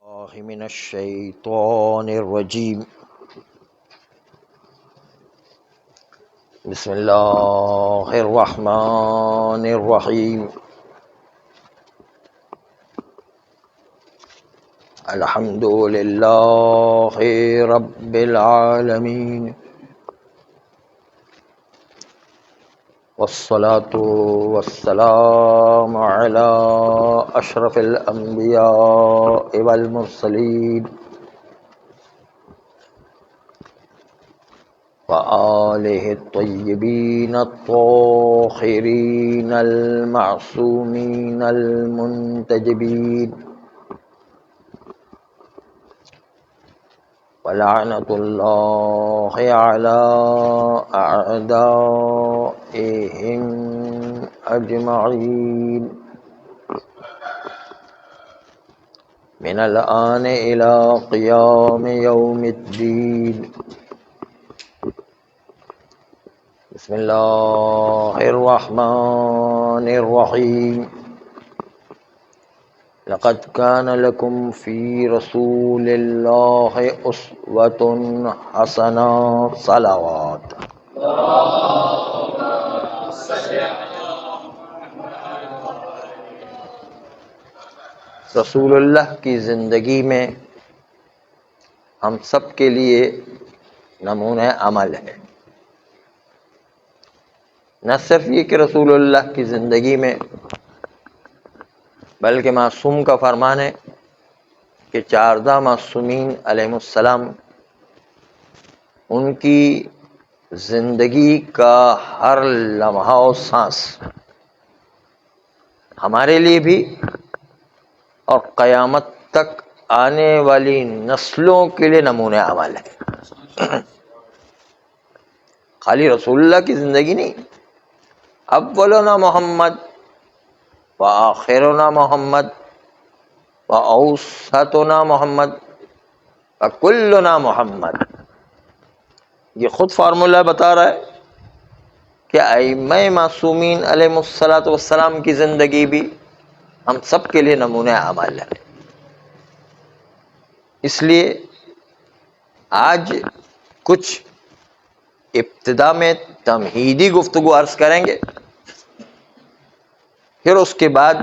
الله من الشيطان الرجيم. بسم الله الرحمن الرحيم. الحمد لله رب العالمين، والصلاة والسلام على أشرف الأنبياء والمرسلين وآله الطيبين الطاهرين المعصومين المنتجبين، ولعنة الله على أعدائهم أجمعين من الآن إلى قيام يوم الدين. بسم الله الرحمن الرحيم. لقد كان لكم في رسول الله أسوة حسنة. صلوات. رسول اللہ کی زندگی میں ہم سب کے لیے نمونہ عمل ہے. نہ صرف یہ کہ رسول اللہ کی زندگی میں، بلکہ معصوم کا فرمان ہے کہ 14 معصومین علیہم السلام، ان کی زندگی کا ہر لمحہ و سانس ہمارے لیے بھی اور قیامت تک آنے والی نسلوں کے لیے نمونہ عمل ہے. خالی رسول اللہ کی زندگی نہیں، اولنا محمد وآخرنا محمد وأوسطنا محمد وکلنا محمد. یہ خود فارمولہ بتا رہا ہے کہ ائمہ معصومین علیہم السلام کی زندگی بھی ہم سب کے لیے نمونہ عمل ہے. اس لیے آج کچھ ابتدا میں تمہیدی گفتگو عرض کریں گے، پھر اس کے بعد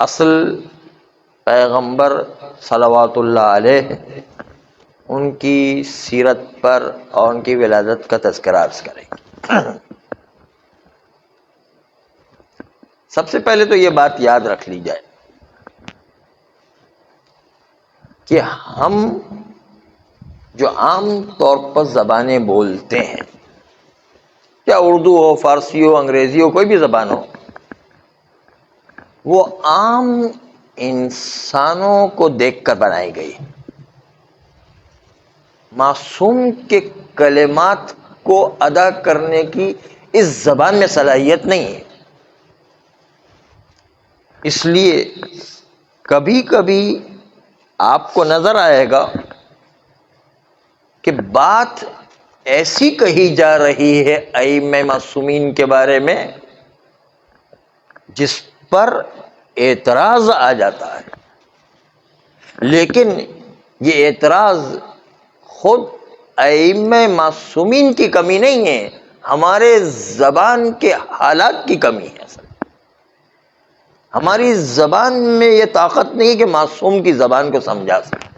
اصل پیغمبر صلوات اللہ علیہ، ان کی سیرت پر اور ان کی ولادت کا تذکرہ عرض کریں گے. سب سے پہلے تو یہ بات یاد رکھ لی جائے کہ ہم جو عام طور پر زبانیں بولتے ہیں، کیا اردو ہو، فارسی ہو، انگریزی ہو، کوئی بھی زبان ہو، وہ عام انسانوں کو دیکھ کر بنائی گئی. معصوم کے کلمات کو ادا کرنے کی اس زبان میں صلاحیت نہیں ہے. اس لیے کبھی کبھی آپ کو نظر آئے گا کہ بات ایسی کہی جا رہی ہے ائمہ معصومین کے بارے میں جس پر اعتراض آ جاتا ہے، لیکن یہ اعتراض خود ائمہ معصومین کی کمی نہیں ہے، ہمارے زبان کے حالات کی کمی ہے. ہماری زبان میں یہ طاقت نہیں کہ معصوم کی زبان کو سمجھا سکے،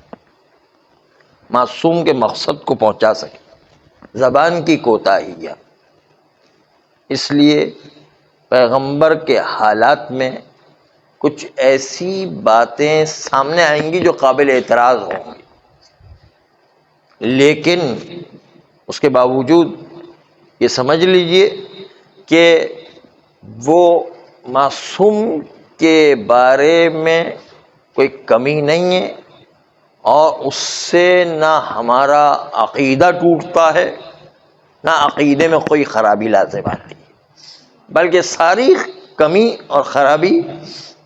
معصوم کے مقصد کو پہنچا سکے. زبان کی کوتاہی ہے. اس لیے پیغمبر کے حالات میں کچھ ایسی باتیں سامنے آئیں گی جو قابل اعتراض ہوں گی، لیکن اس کے باوجود یہ سمجھ لیجئے کہ وہ معصوم کے بارے میں کوئی کمی نہیں ہے، اور اس سے نہ ہمارا عقیدہ ٹوٹتا ہے، نہ عقیدے میں کوئی خرابی لازم آتی ہے، بلکہ ساری کمی اور خرابی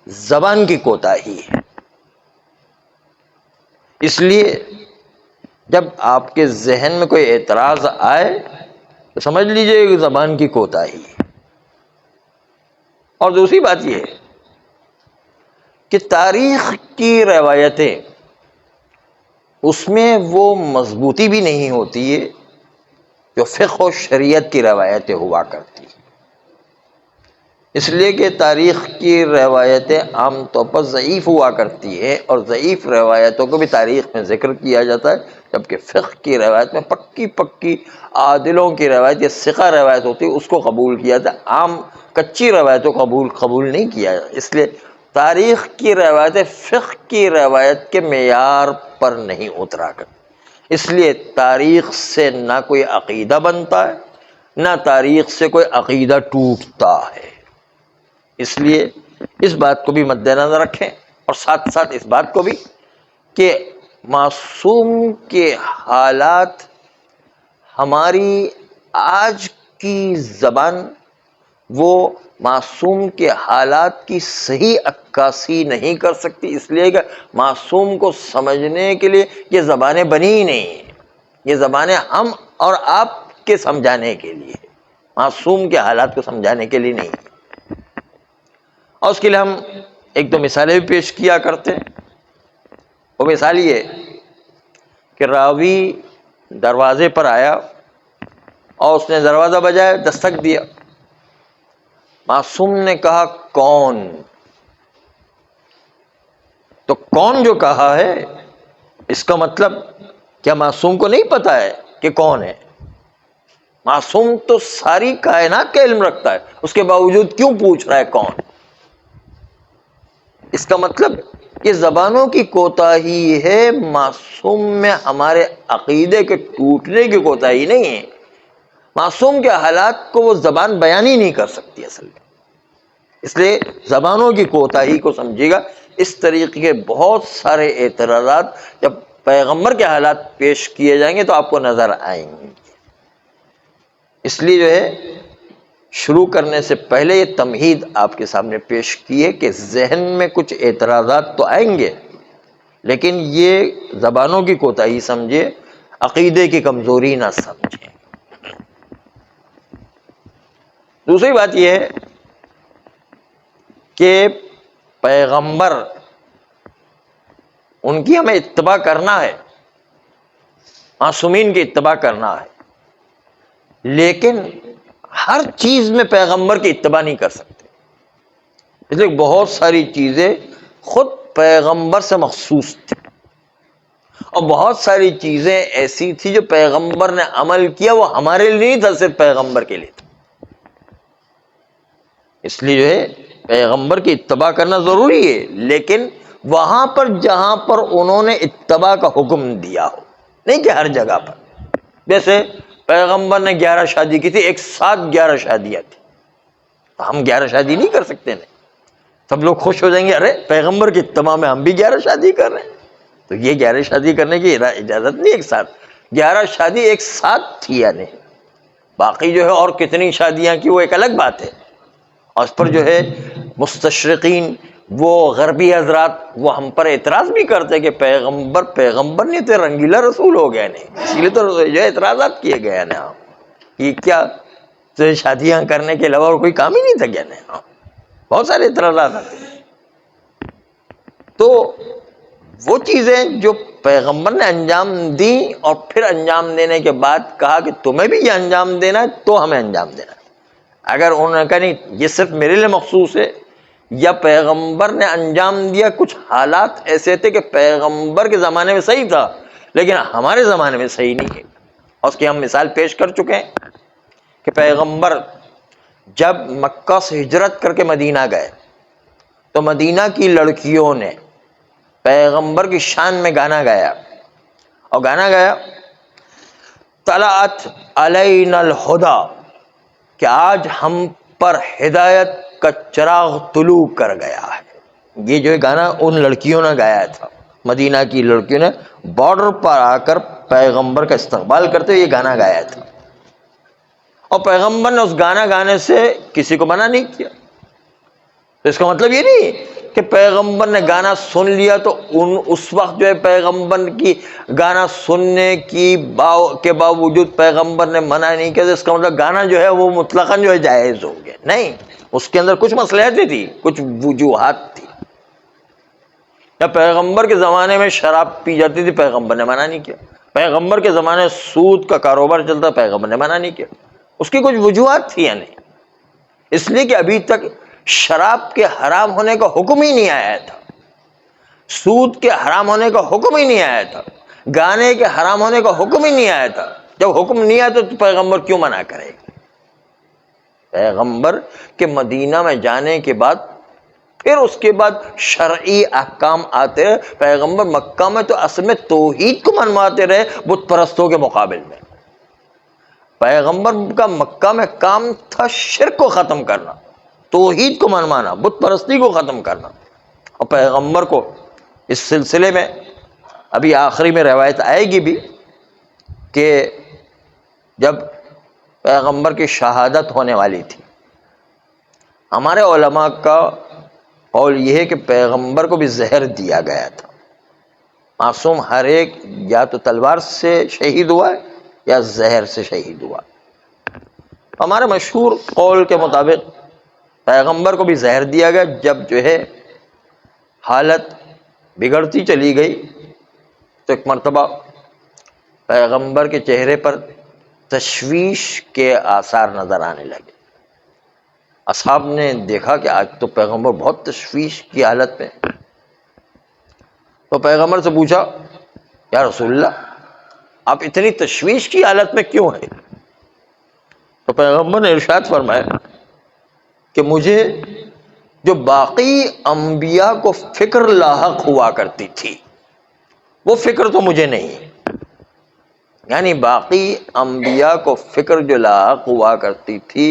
زبان کی کوتاہی ہے. اس لیے جب آپ کے ذہن میں کوئی اعتراض آئے تو سمجھ لیجئے کہ زبان کی کوتاہی ہے. اور دوسری بات یہ ہے کہ تاریخ کی روایتیں اس میں وہ مضبوطی بھی نہیں ہوتی ہے جو فقہ و شریعت کی روایتیں ہوا کرتی ہیں، اس لیے کہ تاریخ کی روایتیں عام طور پر ضعیف ہوا کرتی ہیں، اور ضعیف روایتوں کو بھی تاریخ میں ذکر کیا جاتا ہے، جبکہ فقہ کی روایت میں پکی پکی عادلوں کی روایت یا ثقہ روایت ہوتی ہے اس کو قبول کیا جاتا ہے، عام کچی روایتوں کو قبول نہیں کیا جاتا۔ اس لیے تاریخ کی روایتیں فقہ کی روایت کے معیار پر نہیں اترا کرتی، اس لیے تاریخ سے نہ کوئی عقیدہ بنتا ہے، نہ تاریخ سے کوئی عقیدہ ٹوٹتا ہے۔ اس لیے اس بات کو بھی مد نظر رکھیں، اور ساتھ ساتھ اس بات کو بھی کہ معصوم کے حالات ہماری آج کی زبان وہ معصوم کے حالات کی صحیح عکاسی نہیں کر سکتی، اس لیے کہ معصوم کو سمجھنے کے لیے یہ زبانیں بنی ہی نہیں ہیں، یہ زبانیں ہم اور آپ کے سمجھانے کے لیے، معصوم کے حالات کو سمجھانے کے لیے نہیں ہیں۔ اور اس کے لیے ہم ایک دو مثالیں بھی پیش کیا کرتے ہیں۔ وہ مثال یہ کہ راوی دروازے پر آیا اور اس نے دروازہ بجایا، دستک دیا، معصوم نے کہا کون؟ تو کون جو کہا ہے اس کا مطلب کیا معصوم کو نہیں پتا ہے کہ کون ہے؟ معصوم تو ساری کائنات کا علم رکھتا ہے، اس کے باوجود کیوں پوچھ رہا ہے کون؟ اس کا مطلب یہ زبانوں کی کوتاہی ہے، معصوم میں ہمارے عقیدے کے ٹوٹنے کی کوتاہی نہیں ہے۔ معصوم کے حالات کو وہ زبان بیان ہی نہیں کر سکتی اصل میں، اس لیے زبانوں کی کوتاہی کو سمجھے گا۔ اس طریقے کے بہت سارے اعتراضات جب پیغمبر کے حالات پیش کیے جائیں گے تو آپ کو نظر آئیں گے۔ اس لیے جو ہے شروع کرنے سے پہلے یہ تمہید آپ کے سامنے پیش کی ہے کہ ذہن میں کچھ اعتراضات تو آئیں گے، لیکن یہ زبانوں کی کوتاہی سمجھے، عقیدے کی کمزوری نہ سمجھیں۔ دوسری بات یہ ہے کہ پیغمبر ان کی ہمیں اتباع کرنا ہے، معصومین کی اتباع کرنا ہے، لیکن ہر چیز میں پیغمبر کی اتباع نہیں کر سکتے، اس لیے بہت ساری چیزیں خود پیغمبر سے مخصوص تھی، اور بہت ساری چیزیں ایسی تھی جو پیغمبر نے عمل کیا وہ ہمارے لیے نہیں تھا، صرف پیغمبر کے لیے تھا۔ اس لیے جو ہے پیغمبر کی اتباع کرنا ضروری ہے، لیکن وہاں پر جہاں پر انہوں نے اتباع کا حکم دیا ہو، نہیں کہ ہر جگہ پر۔ جیسے پیغمبر نے 11 شادی کی تھی، ایک ساتھ 11 شادیاں تھی، ہم 11 شادی نہیں کر سکتے نہیں، سب لوگ خوش ہو جائیں گے، ارے پیغمبر کی اتباع میں ہم بھی 11 شادی کر رہے ہیں، تو یہ 11 شادی کرنے کی اجازت نہیں۔ ایک ساتھ 11 شادی ایک ساتھ تھی، یعنی باقی جو ہے اور کتنی شادیاں کی وہ ایک الگ بات ہے، اور اس پر جو ہے مستشرقین وہ غربی حضرات وہ ہم پر اعتراض بھی کرتے کہ پیغمبر نہیں تو رنگیلا رسول ہو گیا، نہیں، اسی لیے تو جو اعتراضات کیے گئے نا، یہ کیا تو شادیاں کرنے کے علاوہ اور کوئی کام ہی نہیں تھا کیا؟ نہیں، بہت سارے اعتراضات آتے ہیں۔ تو وہ چیزیں جو پیغمبر نے انجام دی اور پھر انجام دینے کے بعد کہا کہ تمہیں بھی یہ انجام دینا ہے تو ہمیں انجام دینا ہے، اگر انہوں نے کہا نہیں یہ صرف میرے لیے مخصوص ہے، یا پیغمبر نے انجام دیا، کچھ حالات ایسے تھے کہ پیغمبر کے زمانے میں صحیح تھا لیکن ہمارے زمانے میں صحیح نہیں ہے، اور اس کی ہم مثال پیش کر چکے ہیں کہ پیغمبر جب مکہ سے ہجرت کر کے مدینہ گئے تو مدینہ کی لڑکیوں نے پیغمبر کی شان میں گانا گایا، اور گانا گایا طلعت علینا الہدی، کہ آج ہم پر ہدایت کا چراغ طلوع کر گیا ہے۔ یہ جو گانا ان لڑکیوں نے گایا تھا، مدینہ کی لڑکیوں نے بارڈر پر آ کر پیغمبر کا استقبال کرتے ہوئے یہ گانا گایا تھا، اور پیغمبر نے اس گانا گانے سے کسی کو منع نہیں کیا۔ تو اس کا مطلب یہ نہیں کہ پیغمبر نے گانا سن لیا تو اس وقت جو ہے پیغمبر کی گانا سننے کے باوجود پیغمبر نے منع نہیں کیا، تو اس کا مطلب گانا جو ہے وہ مطلقاً جو ہے جائز ہو گیا، نہیں، اس کے اندر کچھ مصلحتیں تھی، کچھ وجوہات تھی۔ یا پیغمبر کے زمانے میں شراب پی جاتی تھی، پیغمبر نے منع نہیں کیا. پیغمبر کے زمانے سود کا کاروبار چلتا، پیغمبر نے منع نہیں کیا. اس کی کچھ وجوہات تھی یا نہیں؟ اس لیے کہ ابھی تک شراب کے حرام ہونے کا حکم ہی نہیں آیا تھا، سود کے حرام ہونے کا حکم ہی نہیں آیا تھا، گانے کے حرام ہونے کا حکم ہی نہیں آیا تھا. جب حکم نہیں آیا تو پیغمبر کیوں منع کرے گا؟ پیغمبر کے مدینہ میں جانے کے بعد پھر اس کے بعد شرعی احکام آتے رہے. پیغمبر مکہ میں تو اصل میں توحید کو منواتے رہے بت پرستوں کے مقابل میں. پیغمبر کا مکہ میں کام تھا شرک کو ختم کرنا، توحید کو منوانا، بت پرستی کو ختم کرنا. اور پیغمبر کو اس سلسلے میں ابھی آخری میں روایت آئے گی بھی کہ جب پیغمبر کی شہادت ہونے والی تھی، ہمارے علماء کا قول یہ ہے کہ پیغمبر کو بھی زہر دیا گیا تھا. معصوم ہر ایک یا تو تلوار سے شہید ہوا ہے یا زہر سے شہید ہوا. ہمارے مشہور قول کے مطابق پیغمبر کو بھی زہر دیا گیا. جب جو ہے حالت بگڑتی چلی گئی تو ایک مرتبہ پیغمبر کے چہرے پر تشویش کے آثار نظر آنے لگے. اصحاب نے دیکھا کہ آج تو پیغمبر بہت تشویش کی حالت میں. تو پیغمبر سے پوچھا، یا رسول اللہ آپ اتنی تشویش کی حالت میں کیوں ہیں؟ تو پیغمبر نے ارشاد فرمایا کہ مجھے جو باقی انبیاء کو فکر لاحق ہوا کرتی تھی وہ فکر تو مجھے نہیں ہے. یعنی باقی انبیاء کو فکر جو لاحق ہوا کرتی تھی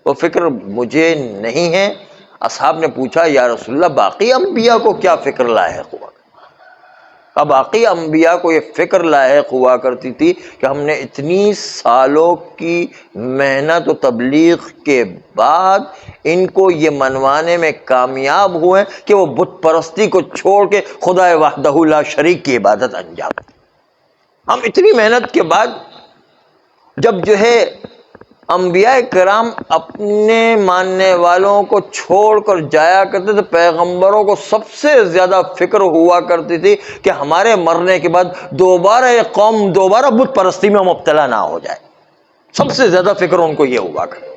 وہ فکر مجھے نہیں ہے. اصحاب نے پوچھا، یا رسول اللہ باقی انبیاء کو کیا فکر لاحق ہوا؟ کہا باقی انبیاء کو یہ فکر لاحق ہوا کرتی تھی کہ ہم نے اتنی سالوں کی محنت و تبلیغ کے بعد ان کو یہ منوانے میں کامیاب ہوئے کہ وہ بت پرستی کو چھوڑ کے خدا وحدہ لا شریک کی عبادت انجام دیں. ہم اتنی محنت کے بعد جب جو ہے انبیاء کرام اپنے ماننے والوں کو چھوڑ کر جایا کرتے تھے، پیغمبروں کو سب سے زیادہ فکر ہوا کرتی تھی کہ ہمارے مرنے کے بعد دوبارہ یہ قوم دوبارہ بت پرستی میں مبتلا نہ ہو جائے. سب سے زیادہ فکر ان کو یہ ہوا کرتی.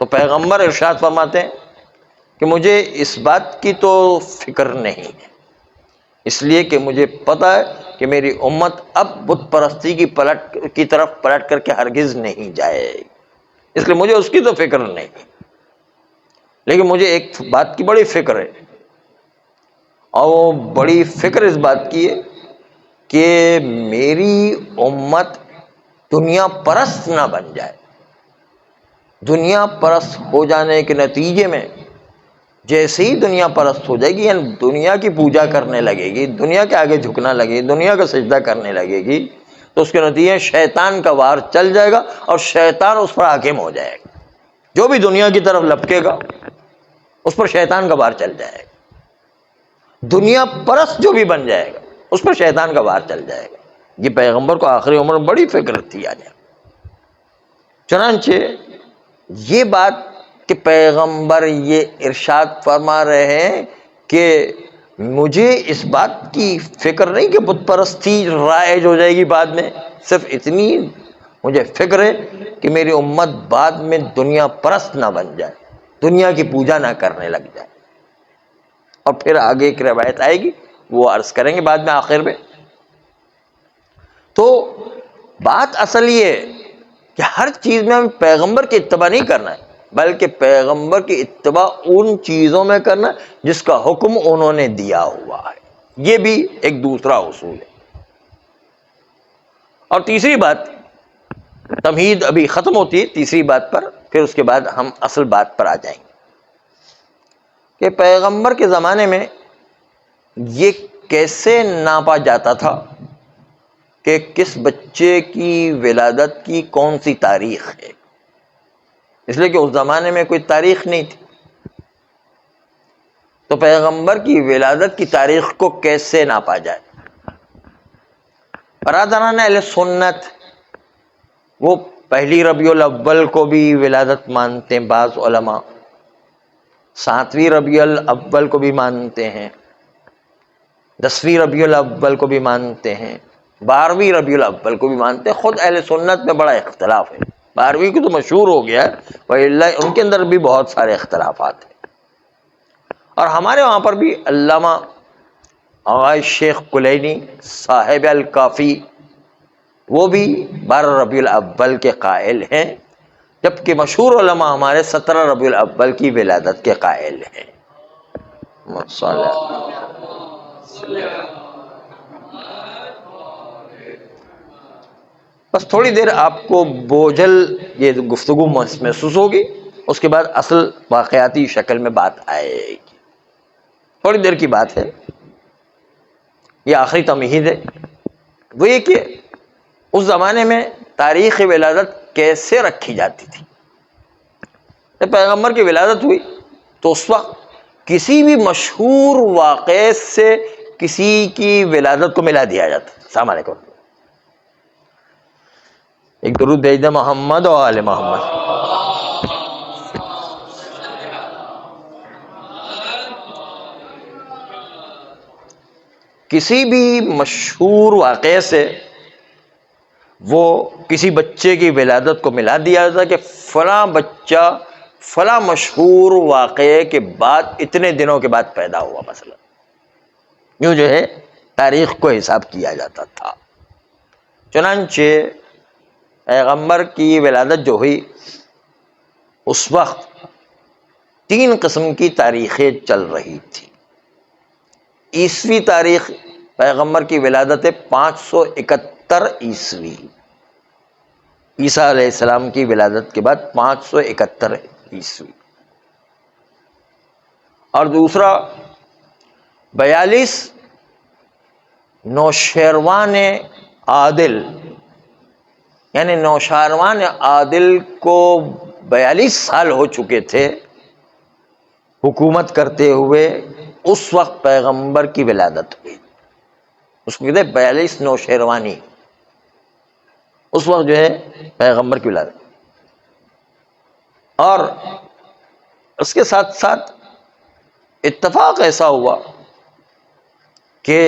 تو پیغمبر ارشاد فرماتے ہیں کہ مجھے اس بات کی تو فکر نہیں ہے، اس لیے کہ مجھے پتہ ہے کہ میری امت اب بت پرستی کی طرف پلٹ کر کے ہرگز نہیں جائے، اس لیے مجھے اس کی تو فکر نہیں. لیکن مجھے ایک بات کی بڑی فکر ہے، اور وہ بڑی فکر اس بات کی ہے کہ میری امت دنیا پرست نہ بن جائے. دنیا پرست ہو جانے کے نتیجے میں جیسے ہی دنیا پرست ہو جائے گی، یعنی دنیا کی پوجا کرنے لگے گی، دنیا کے آگے جھکنا لگے گی، دنیا کا سجدہ کرنے لگے گی، تو اس کے نتیجے شیطان کا وار چل جائے گا اور شیطان اس پر حاکم ہو جائے گا. جو بھی دنیا کی طرف لپکے گا اس پر شیطان کا وار چل جائے گا. دنیا پرست جو بھی بن جائے گا اس پر شیطان کا وار چل جائے گا. یہ پیغمبر کو آخری عمر میں بڑی فکر تھی آج. چنانچہ یہ بات کہ پیغمبر یہ ارشاد فرما رہے ہیں کہ مجھے اس بات کی فکر نہیں کہ بت پرستی رائج ہو جائے گی بعد میں، صرف اتنی مجھے فکر ہے کہ میری امت بعد میں دنیا پرست نہ بن جائے، دنیا کی پوجا نہ کرنے لگ جائے. اور پھر آگے ایک روایت آئے گی وہ عرض کریں گے بعد میں آخر میں. تو بات اصل یہ ہے کہ ہر چیز میں ہمیں پیغمبر کی اتباع نہیں کرنا ہے، بلکہ پیغمبر کی اتباع ان چیزوں میں کرنا جس کا حکم انہوں نے دیا ہوا ہے. یہ بھی ایک دوسرا اصول ہے. اور تیسری بات، تمہید ابھی ختم ہوتی ہے تیسری بات پر، پھر اس کے بعد ہم اصل بات پر آ جائیں گے کہ پیغمبر کے زمانے میں یہ کیسے ناپا جاتا تھا کہ کس بچے کی ولادت کی کون سی تاریخ ہے. اس لیے کہ اس زمانے میں کوئی تاریخ نہیں تھی، تو پیغمبر کی ولادت کی تاریخ کو کیسے ناپا جائے. برادران اہل سنت وہ پہلی ربیع الاول کو بھی ولادت مانتے ہیں، بعض علماء 7ویں ربیع الاول کو بھی مانتے ہیں، 10ویں ربیع الاول کو بھی مانتے ہیں، 12ویں ربیع الاول کو بھی مانتے ہیں. خود اہل سنت میں بڑا اختلاف ہے. 12ویں کو تو مشہور ہو گیا ہے، وَإِلَّا ان کے اندر بھی بہت سارے اختلافات ہیں. اور ہمارے وہاں پر بھی علامہ آغا شیخ کلینی صاحب الکافی وہ بھی 12 ربیع الاول کے قائل ہیں، جبکہ مشہور علماء ہمارے 17 ربیع الاول کی ولادت کے قائل ہیں. بس تھوڑی دیر آپ کو بوجھل یہ گفتگو محسوس ہوگی، اس کے بعد اصل واقعاتی شکل میں بات آئے گی. تھوڑی دیر کی بات ہے، یہ آخری تمہید ہے. وہ یہ کہ اس زمانے میں تاریخ ولادت کیسے رکھی جاتی تھی. جب پیغمبر کی ولادت ہوئی تو اس وقت کسی بھی مشہور واقعے سے کسی کی ولادت کو ملا دیا جاتا. السلام علیکم. ایک درود بھیج دیں محمد و آل محمد. کسی بھی مشہور واقعے سے وہ کسی بچے کی ولادت کو ملا دیا جاتا کہ فلاں بچہ فلاں مشہور واقعے کے بعد اتنے دنوں کے بعد پیدا ہوا. مثلا یوں جو ہے تاریخ کو حساب کیا جاتا تھا. چنانچہ پیغمبر کی ولادت جو ہوئی اس وقت 3 قسم کی تاریخیں چل رہی تھی. عیسوی تاریخ پیغمبر کی ولادت 571 عیسوی، عیسیٰ علیہ السلام کی ولادت کے بعد 571 عیسوی. اور دوسرا 42 نوشیروان عادل، یعنی نوشیروان عادل کو 42 سال ہو چکے تھے حکومت کرتے ہوئے، اس وقت پیغمبر کی ولادت ہوئی. اس کو کہتے ہیں 42 نوشیروانی. اس وقت جو ہے پیغمبر کی ولادت. اور اس کے ساتھ ساتھ اتفاق ایسا ہوا کہ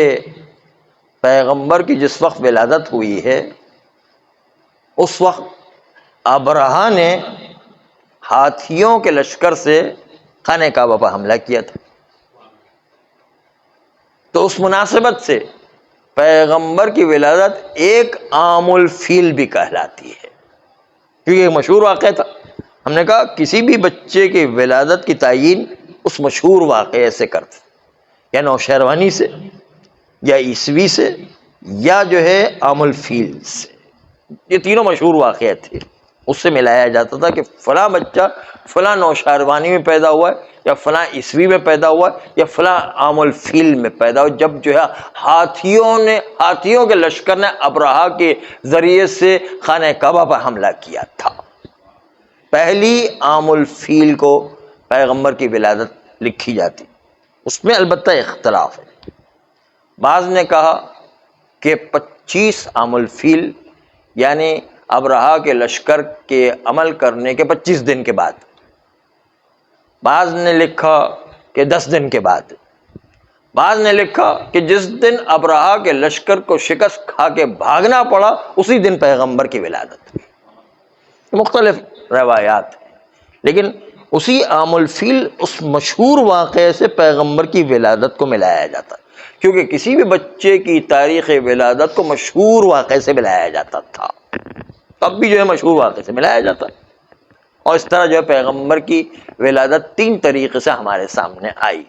پیغمبر کی جس وقت ولادت ہوئی ہے اس وقت ابرہہ نے ہاتھیوں کے لشکر سے خانہ کعبہ پر حملہ کیا تھا. تو اس مناسبت سے پیغمبر کی ولادت ایک عام الفیل بھی کہلاتی ہے، کیونکہ یہ مشہور واقعہ تھا. ہم نے کہا کسی بھی بچے کی ولادت کی تعیین اس مشہور واقعے سے کرتے، یا نوشیروانی سے، یا عیسوی سے، یا جو ہے عام الفیل سے. یہ تینوں مشہور واقعے تھے، اس سے ملایا جاتا تھا کہ فلاں بچہ فلاں نوشیروانی میں پیدا ہوا ہے، یا فلاں عیسوی میں پیدا ہوا ہے، یا فلاں عام الفیل میں پیدا ہوا، جب جو ہے ہاتھیوں کے لشکر نے ابرہہ کے ذریعے سے خانہ کعبہ پر حملہ کیا تھا. پہلی عام الفیل کو پیغمبر کی ولادت لکھی جاتی. اس میں البتہ اختلاف ہے. بعض نے کہا کہ 25 عام الفیل، یعنی ابرہہ کے لشکر کے عمل کرنے کے 25 دن کے بعد. بعض نے لکھا کہ 10 دن کے بعد. بعض نے لکھا کہ جس دن ابرہہ کے لشکر کو شکست کھا کے بھاگنا پڑا اسی دن پیغمبر کی ولادت ہوئی. مختلف روایات ہیں، لیکن اسی عام الفیل اس مشہور واقعے سے پیغمبر کی ولادت کو ملایا جاتا، کیونکہ کسی بھی بچے کی تاریخ ولادت کو مشہور واقعے سے ملایا جاتا تھا. تب بھی جو ہے مشہور واقعے سے ملایا جاتا. اور اس طرح جو ہے پیغمبر کی ولادت 3 طریقے سے ہمارے سامنے آئی.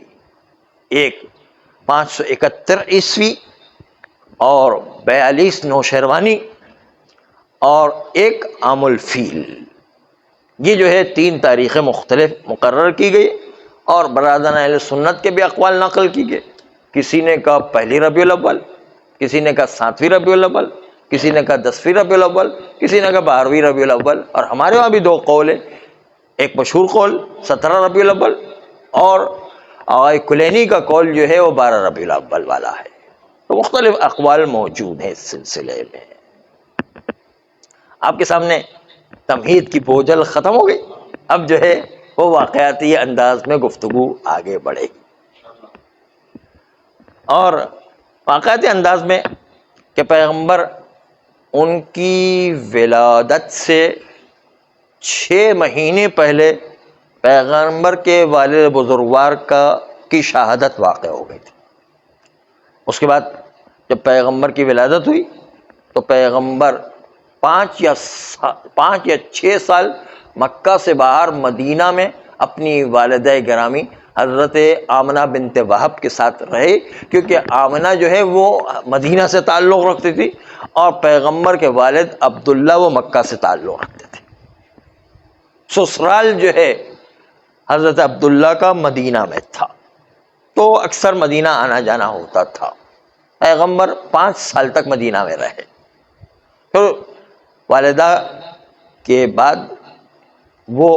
ایک 571 عیسوی، اور 42 نوشیروانی، اور ایک عام الفیل. یہ جو ہے 3 تاریخیں مختلف مقرر کی گئی، اور برادران اہل سنت کے بھی اقوال نقل کی گئے. کسی نے کہا پہلی ربیع الاول، کسی نے کہا 7ویں ربیع الاول، کسی نے کہا 10ویں ربیع الاول، کسی نے کہا 12ویں ربیع الاول. اور ہمارے وہاں بھی 2 قول ہیں. ایک مشہور قول 17 ربیع الاول، اور آغا کلینی کا قول جو ہے وہ 12 ربیع الاول والا ہے. تو مختلف اقوال موجود ہیں اس سلسلے میں. آپ کے سامنے تمہید کی بوجھل ختم ہو گئی. اب جو ہے وہ واقعاتی انداز میں گفتگو آگے بڑھے گی. اور واقعاتی انداز میں کہ پیغمبر ان کی ولادت سے 6 مہینے پہلے پیغمبر کے والد بزرگوار کی شہادت واقع ہو گئی تھی. اس کے بعد جب پیغمبر کی ولادت ہوئی تو پیغمبر 5 یا 6 سال مکہ سے باہر مدینہ میں اپنی والدہ گرامی حضرت آمنہ بنت وہب کے ساتھ رہے، کیونکہ آمنہ جو ہے وہ مدینہ سے تعلق رکھتی تھی اور پیغمبر کے والد عبداللہ وہ مکہ سے تعلق رکھتے تھے. سسرال جو ہے حضرت عبداللہ کا مدینہ میں تھا، تو اکثر مدینہ آنا جانا ہوتا تھا. پیغمبر 5 سال تک مدینہ میں رہے. پھر والدہ کے بعد وہ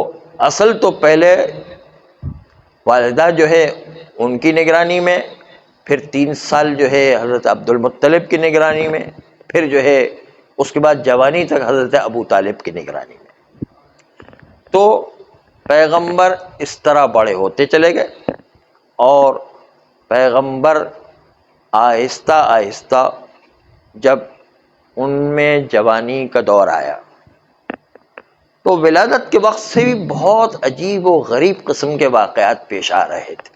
اصل تو پہلے والدہ جو ہے ان کی نگرانی میں، پھر 3 سال جو ہے حضرت عبد المطلب کی نگرانی میں، پھر جو ہے اس کے بعد جوانی تک حضرت ابو طالب کی نگرانی میں. تو پیغمبر اس طرح بڑے ہوتے چلے گئے اور پیغمبر آہستہ آہستہ جب ان میں جوانی کا دور آیا تو ولادت کے وقت سے بھی بہت عجیب و غریب قسم کے واقعات پیش آ رہے تھے.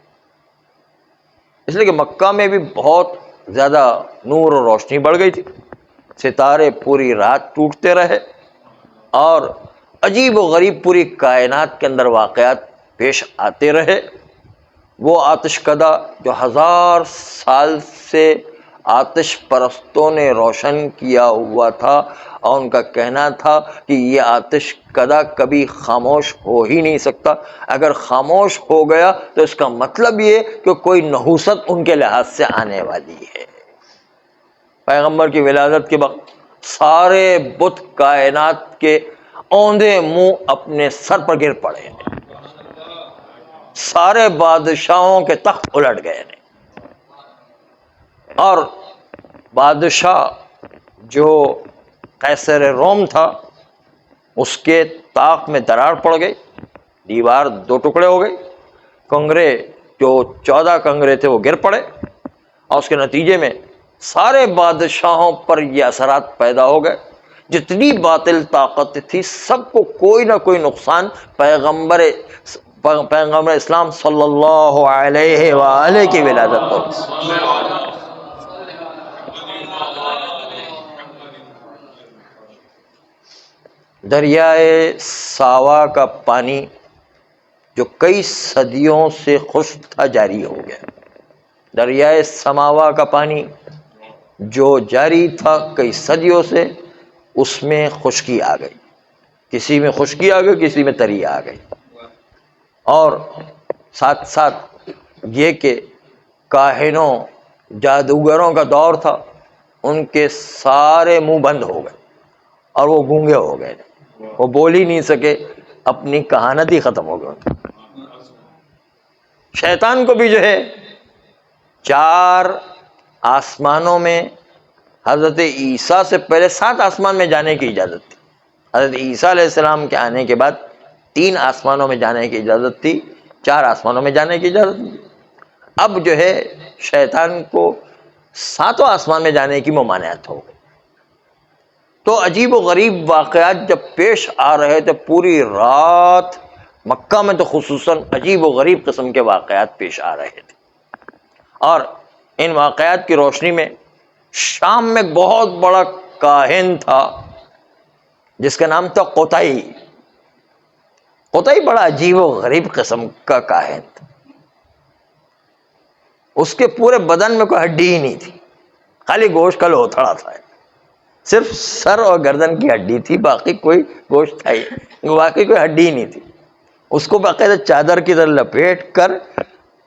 اس لیے کہ مکہ میں بھی بہت زیادہ نور و روشنی بڑھ گئی تھی، ستارے پوری رات ٹوٹتے رہے اور عجیب و غریب پوری کائنات کے اندر واقعات پیش آتے رہے. وہ آتش کدہ جو 1000 سال سے آتش پرستوں نے روشن کیا ہوا تھا اور ان کا کہنا تھا کہ یہ آتش کدہ کبھی خاموش ہو ہی نہیں سکتا، اگر خاموش ہو گیا تو اس کا مطلب یہ کہ کوئی نحوست ان کے لحاظ سے آنے والی ہے. پیغمبر کی ولادت کے وقت سارے بت کائنات کے اوندے منہ اپنے سر پر گر پڑے، سارے بادشاہوں کے تخت الٹ گئے اور بادشاہ جو قیصر روم تھا اس کے طاق میں درار پڑ گئی، دیوار 2 ٹکڑے ہو گئی، کنگرے جو 14 کنگرے تھے وہ گر پڑے اور اس کے نتیجے میں سارے بادشاہوں پر یہ اثرات پیدا ہو گئے. جتنی باطل طاقت تھی سب کو کوئی نہ کوئی نقصان پیغمبر اسلام صلی اللہ علیہ وآلہ کی ولادت پر. دریائے ساوا کا پانی جو کئی صدیوں سے خشک تھا جاری ہو گیا. دریائے سماوا کا پانی جو جاری تھا کئی صدیوں سے اس میں خشکی آ گئی، کسی میں خشکی آ گئی، کسی میں تری آ گئی. اور ساتھ ساتھ یہ کہ کاہنوں جادوگروں کا دور تھا، ان کے سارے منہ بند ہو گئے اور وہ گونگے ہو گئے، وہ بول ہی نہیں سکے، اپنی کہانت ہی ختم ہو گئی. شیطان کو بھی جو ہے 4 آسمانوں میں حضرت عیسیٰ سے پہلے 7 آسمان میں جانے کی اجازت تھی. حضرت عیسیٰ علیہ السلام کے آنے کے بعد 3 آسمانوں میں جانے کی اجازت تھی، 4 آسمانوں میں جانے کی اجازت تھی. اب جو ہے شیطان کو 7 آسمان میں جانے کی ممانعت ہو گئی. تو عجیب و غریب واقعات جب پیش آ رہے تھے پوری رات مکہ میں، تو خصوصاً عجیب و غریب قسم کے واقعات پیش آ رہے تھے. اور ان واقعات کی روشنی میں شام میں بہت بڑا کاہن تھا جس کا نام تھا قطعی. قطعی بڑا عجیب و غریب قسم کا کاہن تھا. اس کے پورے بدن میں کوئی ہڈی ہی نہیں تھی، خالی گوشت کا لوتھڑا تھا، صرف سر اور گردن کی ہڈی تھی، باقی کوئی گوشت تھا ہی، باقی کوئی ہڈی ہی نہیں تھی. اس کو باقاعدہ چادر کی طرح لپیٹ کر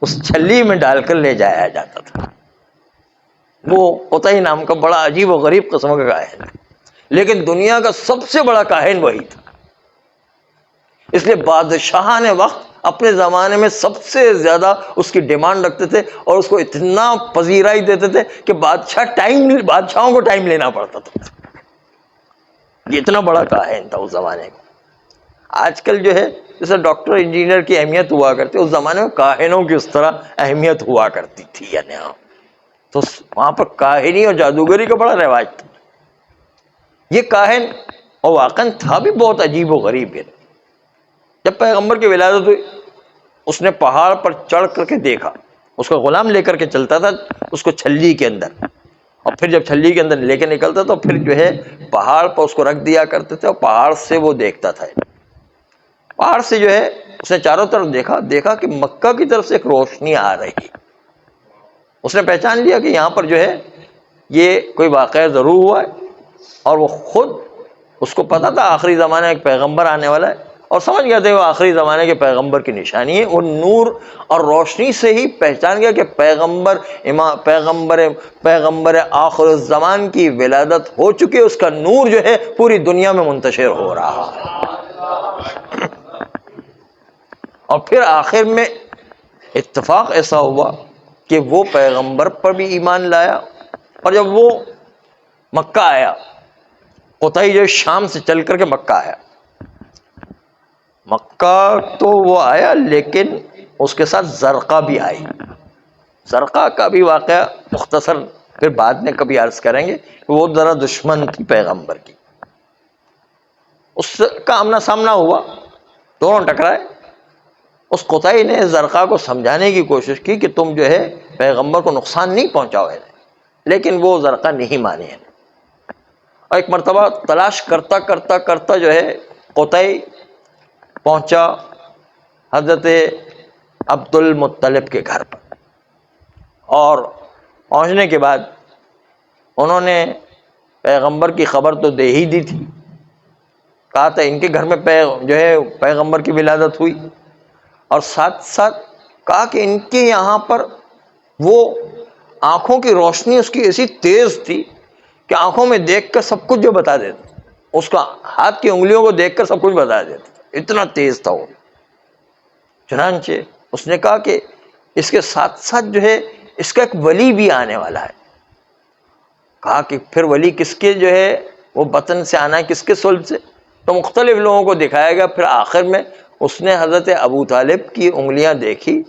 اس چھلی میں ڈال کر لے جایا جاتا تھا. وہ قطعی نام کا بڑا عجیب و غریب قسم کا کاہن ہے، لیکن دنیا کا سب سے بڑا کاہن وہی تھا. اس لیے بادشاہان وقت اپنے زمانے میں سب سے زیادہ اس کی ڈیمانڈ رکھتے تھے اور اس کو اتنا پذیرائی دیتے تھے کہ بادشاہوں کو ٹائم لینا پڑتا تھا. یہ اتنا بڑا کاہن تھا اس زمانے کا. آج کل جو ہے جیسے ڈاکٹر انجینئر کی اہمیت ہوا کرتی، اس زمانے میں کاہنوں کی اس طرح اہمیت ہوا کرتی تھی. یعنی تو وہاں پر کاہنی اور جادوگری کا بڑا رواج تھا. یہ کاہن اور واقعاً تھا بھی بہت عجیب و غریب ہے. جب پیغمبر کی ولادت ہوئی اس نے پہاڑ پر چڑھ کر کے دیکھا, اس کا غلام لے کر کے چلتا تھا اس کو چھلی کے اندر, اور پھر جب چھلی کے اندر لے کے نکلتا تو پھر جو ہے پہاڑ پر اس کو رکھ دیا کرتے تھے, اور پہاڑ سے وہ دیکھتا تھا. پہاڑ سے جو ہے اس نے چاروں طرف دیکھا کہ مکہ کی طرف سے ایک روشنی آ رہی. اس نے پہچان لیا کہ یہاں پر جو ہے یہ کوئی واقعہ ضرور ہوا ہے, اور وہ خود اس کو پتا تھا آخری زمانے میں ایک پیغمبر آنے والا ہے, اور سمجھ گیا تھا وہ آخری زمانے کے پیغمبر کی نشانی ہے. وہ نور اور روشنی سے ہی پہچان گیا کہ پیغمبر آخر الزمان کی ولادت ہو چکی ہے, اس کا نور جو ہے پوری دنیا میں منتشر ہو رہا ہے. اور پھر آخر میں اتفاق ایسا ہوا کہ وہ پیغمبر پر بھی ایمان لایا, اور جب وہ مکہ آیا, قطعی جو شام سے چل کر کے مکہ آیا, مکہ تو وہ آیا لیکن اس کے ساتھ زرقہ بھی آئی. زرقہ کا بھی واقعہ مختصر پھر بعد میں کبھی عرض کریں گے, وہ ذرا دشمن تھی پیغمبر کی. اس کا آمنا سامنا ہوا, دونوں ٹکرائے. اس قطعی نے زرقہ کو سمجھانے کی کوشش کی کہ تم جو ہے پیغمبر کو نقصان نہیں پہنچاؤ ہے, لیکن وہ زرقہ نہیں مانے ہے. اور ایک مرتبہ تلاش کرتا کرتا کرتا جو ہے قطعی پہنچا حضرت عبد المطلب کے گھر پر, اور پہنچنے کے بعد انہوں نے پیغمبر کی خبر تو دے ہی دی تھی, کہا تھا ان کے گھر میں جو ہے پیغمبر کی ولادت ہوئی, اور ساتھ ساتھ کہا کہ ان کے یہاں پر وہ آنکھوں کی روشنی اس کی ایسی تیز تھی کہ آنکھوں میں دیکھ کر سب کچھ جو بتا دیتا, اس کا ہاتھ کی انگلیوں کو دیکھ کر سب کچھ بتا دیتا, اتنا تیز تھا وہ. چنانچہ اس نے کہا کہ اس کے ساتھ ساتھ جو ہے اس کا ایک ولی بھی آنے والا ہے. کہا کہ پھر ولی کس کے جو ہے وہ بطن سے آنا ہے, کس کے صلب سے, تو مختلف لوگوں کو دکھایا گیا. پھر آخر میں اس نے حضرت ابو طالب کی انگلیاں دیکھی,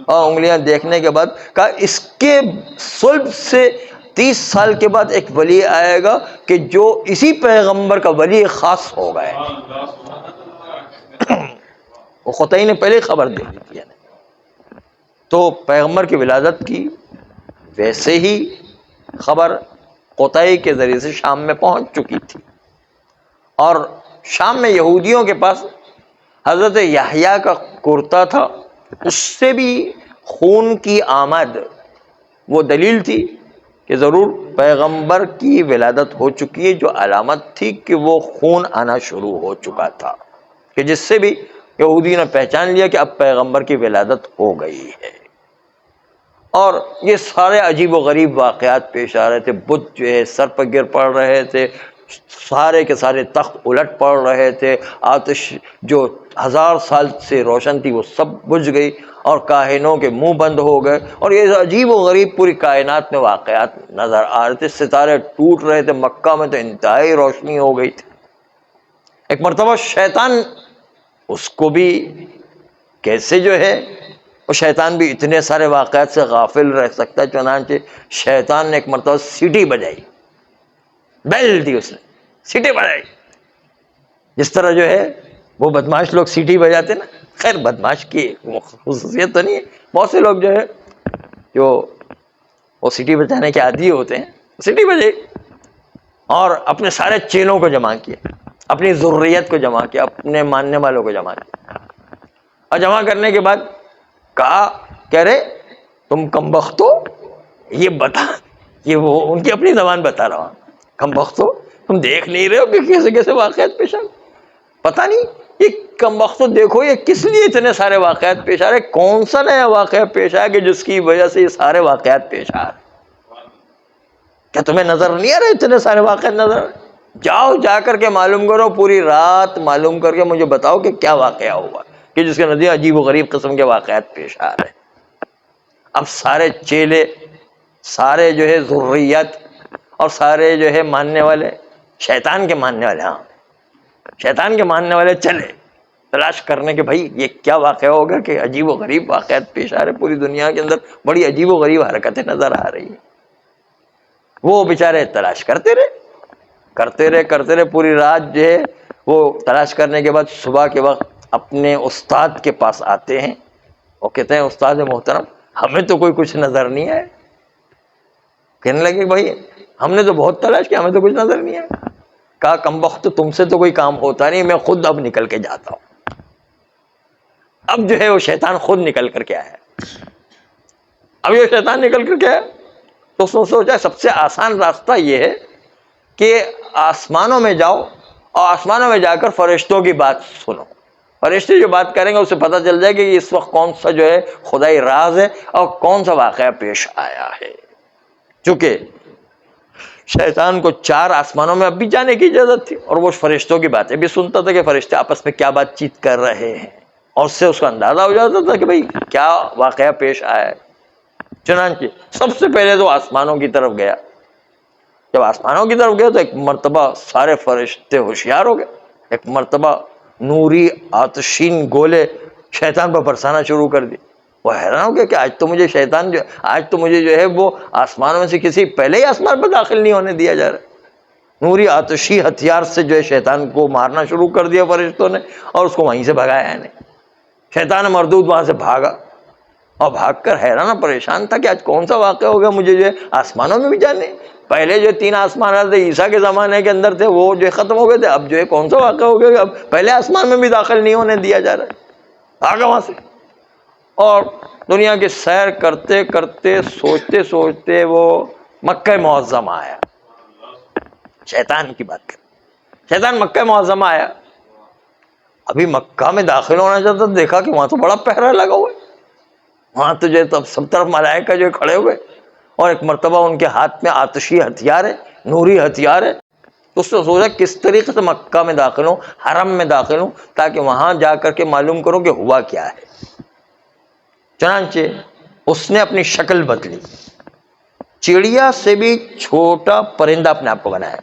اور انگلیاں دیکھنے کے بعد کہا اس کے صلب سے 30 سال کے بعد ایک ولی آئے گا کہ جو اسی پیغمبر کا ولی خاص ہوگا. وہ قطعی نے پہلے خبر دے دی تھی. تو پیغمبر کی ولادت کی ویسے ہی خبر قطعی کے ذریعے سے شام میں پہنچ چکی تھی, اور شام میں یہودیوں کے پاس حضرت یحییٰ کا کرتا تھا, اس سے بھی خون کی آمد وہ دلیل تھی کہ ضرور پیغمبر کی ولادت ہو چکی ہے, جو علامت تھی کہ وہ خون آنا شروع ہو چکا تھا, کہ جس سے بھی یہودی نے پہچان لیا کہ اب پیغمبر کی ولادت ہو گئی ہے. اور یہ سارے عجیب و غریب واقعات پیش آ رہے تھے. بت جو ہے سر پر گر پڑ رہے تھے, سارے کے سارے تخت الٹ پڑ رہے تھے, آتش جو 1000 سال سے روشن تھی وہ سب بجھ گئی, اور کاہنوں کے منہ بند ہو گئے, اور یہ عجیب و غریب پوری کائنات میں واقعات نظر آ رہے تھے. ستارے ٹوٹ رہے تھے, مکہ میں تو انتہائی روشنی ہو گئی تھی. ایک مرتبہ شیطان اس کو بھی کیسے جو ہے, اور شیطان بھی اتنے سارے واقعات سے غافل رہ سکتا ہے. چنانچہ شیطان نے ایک مرتبہ سیٹی بجائی, بیل دی, اس نے سیٹی بجائی. جس طرح جو ہے وہ بدماش لوگ سیٹی بجاتے نا, خیر بدماش کی خصوصیت تو نہیں ہے, بہت سے لوگ جو ہے جو وہ سیٹی بجانے کے عادی ہوتے ہیں, سیٹی بجائی اور اپنے سارے چیلوں کو جمع کیا, اپنی ذریت کو جمع کیا, اپنے ماننے والوں کو جمع کیا, اور جمع کرنے کے بعد کہا کہہ رہے تم کم بختو, یہ بتا, یہ وہ ان کی اپنی زبان بتا رہا ہوں, کم بختو تم دیکھ نہیں رہے ہو کہ کیسے کیسے واقعات پیش آ گئے, پتہ نہیں یہ کم بختو دیکھو یہ کس لیے اتنے سارے واقعات پیش آ رہے, کون سا نیا واقعہ پیش آیا کہ جس کی وجہ سے یہ سارے واقعات پیش آ رہے, کیا تمہیں نظر نہیں آ رہے اتنے سارے واقعات نظر؟ جاؤ جا کر کے معلوم کرو, پوری رات معلوم کر کے مجھے بتاؤ کہ کیا واقعہ ہوا کہ جس کے نتیجے عجیب و غریب قسم کے واقعات پیش آ رہے ہیں. اب سارے چیلے, سارے جو ہے ذریت, اور سارے جو ہے ماننے والے, شیطان کے ماننے والے, ہاں شیطان کے ماننے والے چلے تلاش کرنے کے بھائی یہ کیا واقعہ ہوگا کہ عجیب و غریب واقعات پیش آ رہے, پوری دنیا کے اندر بڑی عجیب و غریب حرکتیں نظر آ رہی ہیں. وہ بیچارے تلاش کرتے رہے پوری رات جو ہے وہ تلاش کرنے کے بعد صبح کے وقت اپنے استاد کے پاس آتے ہیں اور کہتے ہیں استاد محترم ہمیں تو کوئی کچھ نظر نہیں آیا. کہنے لگے بھائی ہم نے تو بہت تلاش کیا ہمیں تو کچھ نظر نہیں آیا. کہا کم وقت تم سے تو کوئی کام ہوتا نہیں, میں خود اب نکل کے جاتا ہوں. اب جو ہے وہ شیطان خود نکل کر کے آیا. اب یہ شیطان نکل کر کے آیا تو سوچا سب سے آسان راستہ یہ ہے کہ آسمانوں میں جاؤ اور آسمانوں میں جا کر فرشتوں کی بات سنو. فرشتے جو بات کریں گے اس سے پتہ چل جائے گا کہ اس وقت کون سا جو ہے خدائی راز ہے اور کون سا واقعہ پیش آیا ہے. چونکہ شیطان کو 4 آسمانوں میں اب بھی جانے کی اجازت تھی اور وہ فرشتوں کی باتیں بھی سنتا تھا کہ فرشتے آپس میں کیا بات چیت کر رہے ہیں, اور اس سے اس کا اندازہ ہو جاتا تھا کہ بھئی کیا واقعہ پیش آیا ہے. چنانچہ سب سے پہلے تو آسمانوں کی طرف گیا. جب آسمانوں کی طرف گیا تو ایک مرتبہ سارے فرشتے ہوشیار ہو گئے. ایک مرتبہ نوری آتشین گولے شیطان پر برسانا شروع کر دی. وہ حیران ہو گیا کہ آج تو مجھے جو ہے وہ آسمانوں میں سے کسی پہلے ہی آسمان پر داخل نہیں ہونے دیا جا رہا. نوری آتشی ہتھیار سے جو ہے شیطان کو مارنا شروع کر دیا فرشتوں نے اور اس کو وہیں سے بھگایا نہیں. شیطان مردود وہاں سے بھاگا اور بھاگ کر حیران پریشان تھا کہ آج کون سا واقعہ ہوگا, مجھے جو ہے آسمانوں میں بھی جانے. پہلے جو 3 آسمان تھے عیسیٰ کے زمانے کے اندر تھے وہ جو ختم ہو گئے تھے, اب جو ہے کون سا واقعہ ہو گیا, اب پہلے آسمان میں بھی داخل نہیں ہونے دیا جا رہا ہے. بھاگا وہاں سے اور دنیا کی سیر کرتے کرتے سوچتے سوچتے وہ مکہ معظمہ آیا. شیطان کی بات کر, شیطان مکہ معظمہ آیا. ابھی مکہ میں داخل ہونا چاہتا تو دیکھا کہ وہاں تو بڑا پہرا لگا ہوا ہے. وہاں تو جو ہے سب طرف ملائکہ جو کھڑے ہوئے اور ایک مرتبہ ان کے ہاتھ میں آتشی ہتھیار ہے, نوری ہتھیار ہے. تو اس نے سوچا کس طریقے سے مکہ میں داخل ہوں, حرم میں داخل ہوں, تاکہ وہاں جا کر کے معلوم کروں کہ ہوا کیا ہے. چنانچہ اس نے اپنی شکل بدلی, چڑیا سے بھی چھوٹا پرندہ اپنے آپ کو بنایا.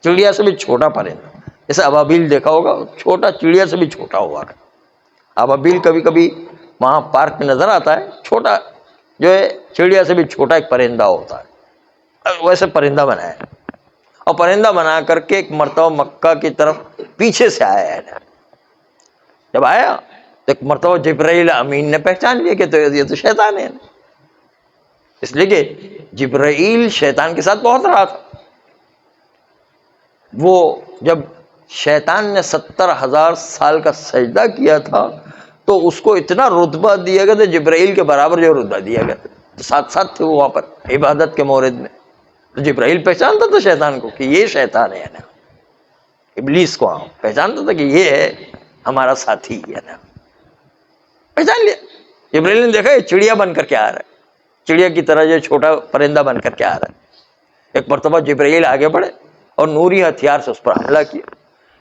چڑیا سے بھی چھوٹا پرندہ, جیسے ابابیل دیکھا ہوگا, چھوٹا چڑیا سے بھی چھوٹا ہوا. ابابیل کبھی کبھی وہاں پارک میں نظر آتا ہے, چھوٹا جو ہے چڑیا سے بھی چھوٹا ایک پرندہ ہوتا ہے, ویسے پرندہ بنایا. اور پرندہ بنا کر کے ایک مرتبہ مکہ کی طرف پیچھے سے آیا ہے. جب آیا تو ایک مرتبہ جبرائیل امین نے پہچان لیا کہ یہ تو شیطان ہے, اس لیے کہ جبرائیل شیطان کے ساتھ بہت رہا تھا. وہ جب شیطان نے 70,000 سال کا سجدہ کیا تھا تو اس کو اتنا رتبہ دیا گیا تھا, جبرائیل کے برابر جو رتبہ دیا گیا تھا. تو ساتھ تھے وہ وہاں پر عبادت کے مورد میں. تو جبرائیل پہچانتا تھا شیطان کو کہ یہ شیطان ہے نا, ابلیس کو پہچانتا تھا کہ یہ ہے ہمارا ساتھی ہے نا, پہچان لیا. جبرائیل نے دیکھا یہ چڑیا بن کر کے آ رہا ہے, چڑیا کی طرح جو چھوٹا پرندہ بن کر کے آ رہا ہے. ایک مرتبہ جبرائیل آگے بڑھے اور نوری ہتھیار سے اس پر حملہ کیا.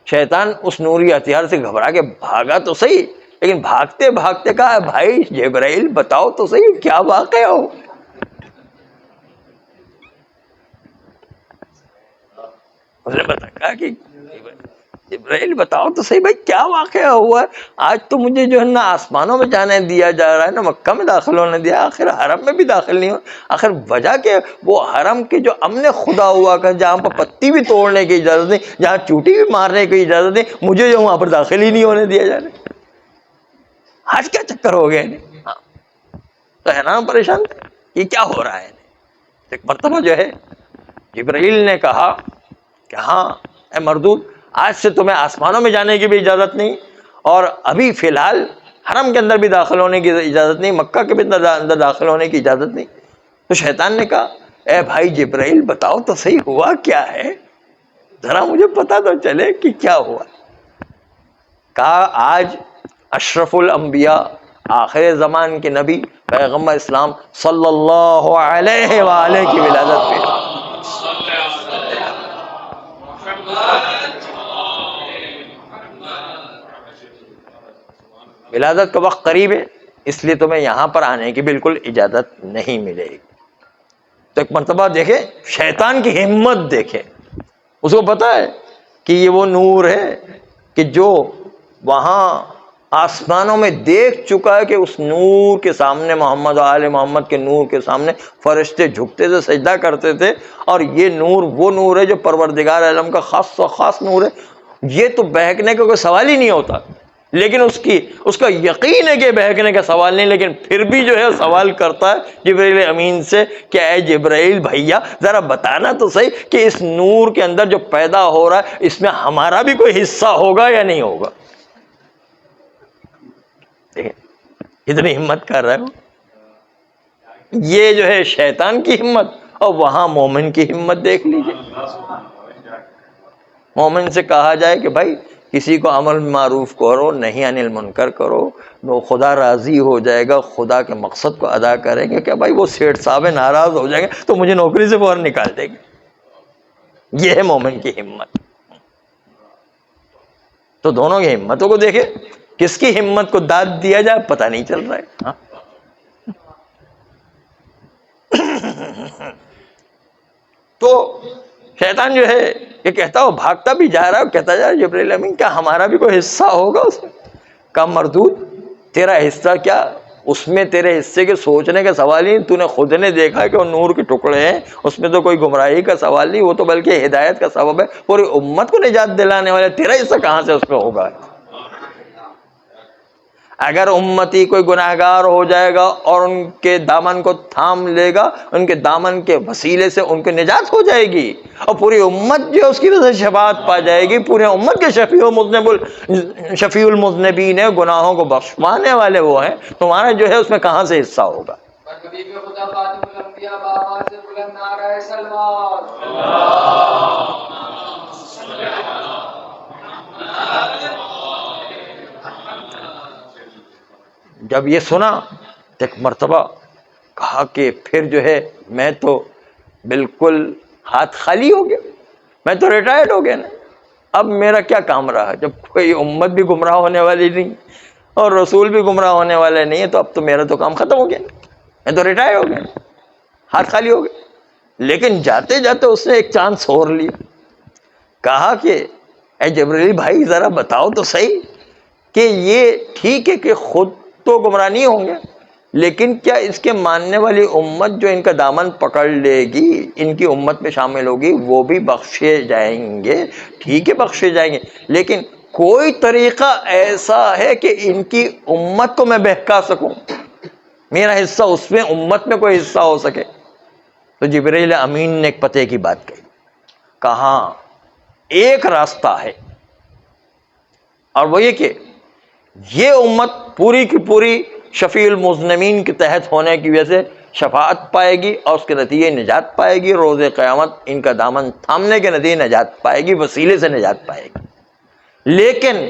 شیطان اس نوری ہتھیار سے گھبرا کے بھاگا تو صحیح, لیکن بھاگتے بھاگتے کہا بھائی جبرائیل بتاؤ تو صحیح کیا واقعہ ہو. اس نے کہا کہ جبرائیل بتاؤ تو صحیح بھائی کیا واقعہ ہوا ہے, آج تو مجھے جو ہے نا آسمانوں میں جانے دیا جا رہا ہے, نہ مکہ میں داخل ہونے دیا, آخر حرم میں بھی داخل نہیں ہو. آخر وجہ کہ وہ حرم کے جو امن خدا ہوا کر جہاں پر پتی بھی توڑنے کی اجازت نہیں, جہاں چوٹی بھی مارنے کی اجازت نہیں, مجھے جو وہاں پر داخل ہی نہیں ہونے دیا جا رہا. آج کیا چکر ہو گئے تو ہے نا پریشان تھے یہ کیا ہو رہا ہے. ایک مرتبہ جو ہے جبرائیل نے کہا کہ ہاں اے مردود, آج سے تمہیں آسمانوں میں جانے کی بھی اجازت نہیں اور ابھی فی الحال حرم کے اندر بھی داخل ہونے کی اجازت نہیں, مکہ کے بھی اندر داخل ہونے کی اجازت نہیں. تو شیطان نے کہا اے بھائی جبرائیل بتاؤ تو صحیح ہوا کیا ہے, ذرا مجھے پتا تو چلے کہ کیا ہوا. کہا آج اشرف الانبیاء آخر زمان کے نبی پیغمبر اسلام صلی اللہ علیہ وآلہ کی ولادت پہ. ولادت کا وقت قریب ہے, اس لیے تمہیں یہاں پر آنے کی بالکل اجازت نہیں ملے گی. تو ایک مرتبہ دیکھے شیطان کی ہمت دیکھے, اس کو پتا ہے کہ یہ وہ نور ہے کہ جو وہاں آسمانوں میں دیکھ چکا ہے کہ اس نور کے سامنے، محمد و آل محمد کے نور کے سامنے فرشتے جھکتے تھے، سجدہ کرتے تھے، اور یہ نور وہ نور ہے جو پروردگار عالم کا خاص و خاص نور ہے، یہ تو بہکنے کا کوئی سوال ہی نہیں ہوتا۔ لیکن اس کا یقین ہے کہ بہکنے کا سوال نہیں، لیکن پھر بھی جو ہے سوال کرتا ہے جبرائیل امین سے کہ اے جبرائیل بھیا ذرا بتانا تو صحیح کہ اس نور کے اندر جو پیدا ہو رہا ہے اس میں ہمارا بھی کوئی حصہ ہوگا یا نہیں ہوگا۔ اتنی ہمت کر رہا ہے وہ۔ یہ جو ہے شیطان کی ہمت، اور وہاں مومن کی ہمت دیکھ لیجیے۔ مومن سے کہا جائے کہ بھائی کسی کو امر معروف کرو، نہیں انل منکر کرو، وہ خدا راضی ہو جائے گا، خدا کے مقصد کو ادا کریں گے۔ کہ بھائی وہ سیٹھ صاحب ناراض ہو جائیں گے تو مجھے نوکری سے فوراً نکال دیں گے۔ یہ ہے مومن کی ہمت۔ تو دونوں کی ہمتوں کو دیکھیں، کس کی ہمت کو داد دیا جائے پتہ نہیں چل رہا ہے۔ ہاں تو شیطان جو ہے یہ کہتا ہو، بھاگتا بھی جا رہا ہے، کہتا جا رہا ہے جبرائیل امین کیا ہمارا بھی کوئی حصہ ہوگا اس میں؟ کم مردود، تیرا حصہ کیا اس میں؟ تیرے حصے کے سوچنے کا سوال ہی نہیں، تو نے خود نے دیکھا کہ وہ نور کے ٹکڑے ہیں، اس میں تو کوئی گمراہی کا سوال نہیں، وہ تو بلکہ ہدایت کا سبب ہے، پوری امت کو نجات دلانے والا، تیرا حصہ کہاں سے اس میں ہوگا؟ اگر امتی کوئی گناہگار ہو جائے گا اور ان کے دامن کو تھام لے گا، ان کے دامن کے وسیلے سے ان کو نجات ہو جائے گی، اور پوری امت جو اس کی وجہ سے شفاعت پا جائے گی۔ پورے امت کے شفیع المذنبین ہے، گناہوں کو بخشوانے والے وہ ہیں، تمہارا جو ہے اس میں کہاں سے حصہ ہوگا؟ جب یہ سنا تو ایک مرتبہ کہا کہ پھر جو ہے میں تو بالکل ہاتھ خالی ہو گیا، میں تو ریٹائرڈ ہو گیا نا، اب میرا کیا کام رہا؟ جب کوئی امت بھی گمراہ ہونے والی نہیں اور رسول بھی گمراہ ہونے والے نہیں ہے، تو اب تو میرا تو کام ختم ہو گیا، میں تو ریٹائر ہو گیا، ہاتھ خالی ہو گیا۔ لیکن جاتے جاتے اس نے ایک چانس اور لیا، کہا کہ اے جبرائیل بھائی ذرا بتاؤ تو صحیح کہ یہ ٹھیک ہے کہ خود تو گمراہ نہیں ہوں گے، لیکن کیا اس کے ماننے والی امت جو ان کا دامن پکڑ لے گی، ان کی امت میں شامل ہوگی، وہ بھی بخشے جائیں گے؟ ٹھیک ہے بخشے جائیں گے، لیکن کوئی طریقہ ایسا ہے کہ ان کی امت کو میں بہکا سکوں، میرا حصہ اس میں، امت میں کوئی حصہ ہو سکے؟ تو جبرائیل امین نے ایک پتے کی بات کہی، کہا ایک راستہ ہے، اور وہ یہ کہ یہ امت پوری کی پوری شفیع المذنبین کے تحت ہونے کی وجہ سے شفاعت پائے گی، اور اس کے نتیجے نجات پائے گی، روز قیامت ان کا دامن تھامنے کے نتیجے نجات پائے گی، وسیلے سے نجات پائے گی۔ لیکن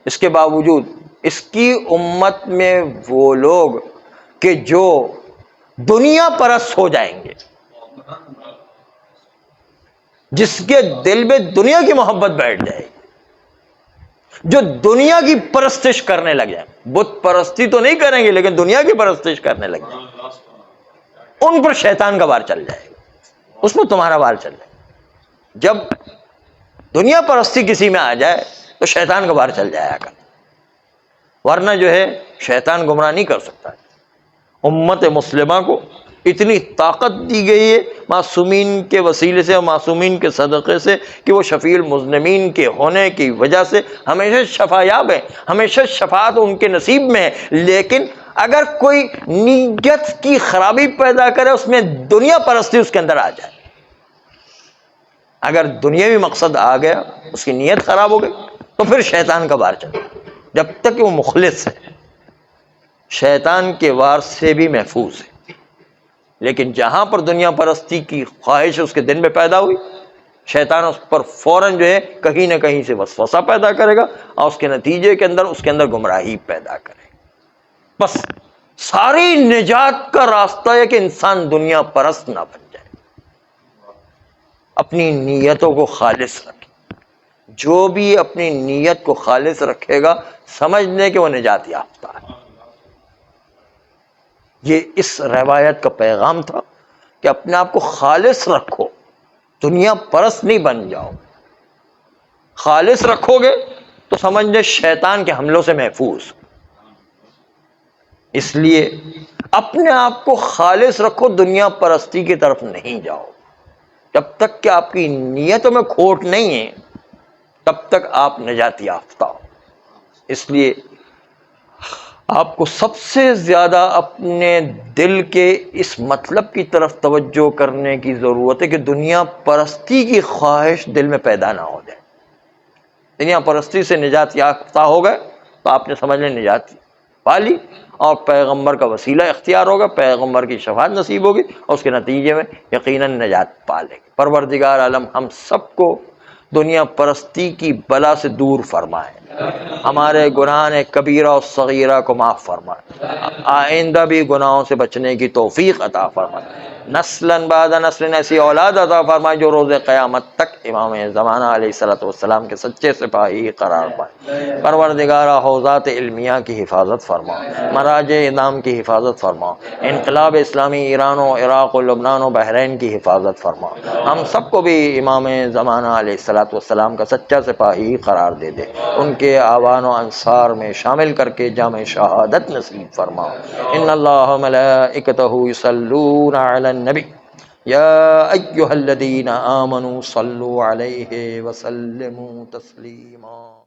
اس کے باوجود اس کی امت میں وہ لوگ کہ جو دنیا پرست ہو جائیں گے، جس کے دل میں دنیا کی محبت بیٹھ جائے گی، جو دنیا کی پرستش کرنے لگ جائیں، بت پرستی تو نہیں کریں گے لیکن دنیا کی پرستش کرنے لگ جائیں، ان پر شیطان کا وار چل جائے گا، اس میں تمہارا وار چل جائے گا۔ جب دنیا پرستی کسی میں آ جائے تو شیطان کا وار چل جائے گا، ورنہ جو ہے شیطان گمراہ نہیں کر سکتا۔ امت مسلمہ کو اتنی طاقت دی گئی ہے معصومین کے وسیلے سے اور معصومین کے صدقے سے کہ وہ شفیع المذنبین کے ہونے کی وجہ سے ہمیشہ شفایاب ہیں، ہمیشہ شفاعت ان کے نصیب میں ہے۔ لیکن اگر کوئی نیت کی خرابی پیدا کرے، اس میں دنیا پرستی اس کے اندر آ جائے، اگر دنیاوی مقصد آ گیا، اس کی نیت خراب ہو گئی، تو پھر شیطان کا وار چلے، جب تک کہ وہ مخلص ہے شیطان کے وار سے بھی محفوظ ہے۔ لیکن جہاں پر دنیا پرستی کی خواہش اس کے دل میں پیدا ہوئی، شیطان اس پر فوراً جو ہے کہیں نہ کہیں سے وسوسہ پیدا کرے گا، اور اس کے نتیجے کے اندر اس کے اندر گمراہی پیدا کرے گا۔ بس ساری نجات کا راستہ ہے کہ انسان دنیا پرست نہ بن جائے، اپنی نیتوں کو خالص رکھے۔ جو بھی اپنی نیت کو خالص رکھے گا سمجھ لیں کہ وہ نجات یافتہ ہے۔ یہ اس روایت کا پیغام تھا کہ اپنے آپ کو خالص رکھو، دنیا پرست نہیں بن جاؤ۔ خالص رکھو گے تو سمجھ لیں شیطان کے حملوں سے محفوظ۔ اس لیے اپنے آپ کو خالص رکھو، دنیا پرستی کی طرف نہیں جاؤ۔ جب تک کہ آپ کی نیتوں میں کھوٹ نہیں ہے تب تک آپ نجات یافتہ ہو۔ اس لیے آپ کو سب سے زیادہ اپنے دل کے اس مطلب کی طرف توجہ کرنے کی ضرورت ہے کہ دنیا پرستی کی خواہش دل میں پیدا نہ ہو جائے۔ دنیا پرستی سے نجات یافتہ ہو گئے تو آپ نے سمجھ لیں نجات پا لی، اور پیغمبر کا وسیلہ اختیار ہوگا، پیغمبر کی شفاعت نصیب ہوگی، اور اس کے نتیجے میں یقیناً نجات پا لیں گے۔ پروردگار عالم ہم سب کو دنیا پرستی کی بلا سے دور فرمائے، ہمارے گناہ کبیرہ اور صغیرہ کو معاف فرمائے، آئندہ بھی گناہوں سے بچنے کی توفیق عطا فرمائے، نسلاً بعد نسل ایسی اولاد عطا فرمائے جو روز قیامت تک امام زمانہ علیہ السلام کے سچے سپاہی قرار پائے۔ پروردگارہ حوزات علمیہ کی حفاظت فرما، مراجع اعظام کی حفاظت فرما، انقلاب اسلامی ایران و عراق و لبنان و بحرین کی حفاظت فرما، ہم سب کو بھی امام زمانہ علیہ السلام کا سچا سپاہی قرار دے دے، ان کے آوان و انصار میں شامل کر کے جامع شہادت نصیب فرما۔ ان اللہ ملائکتہ یصلون علی النبی یا ایھا الذین آمنوا صلوا علیہ وسلموا تسلیما۔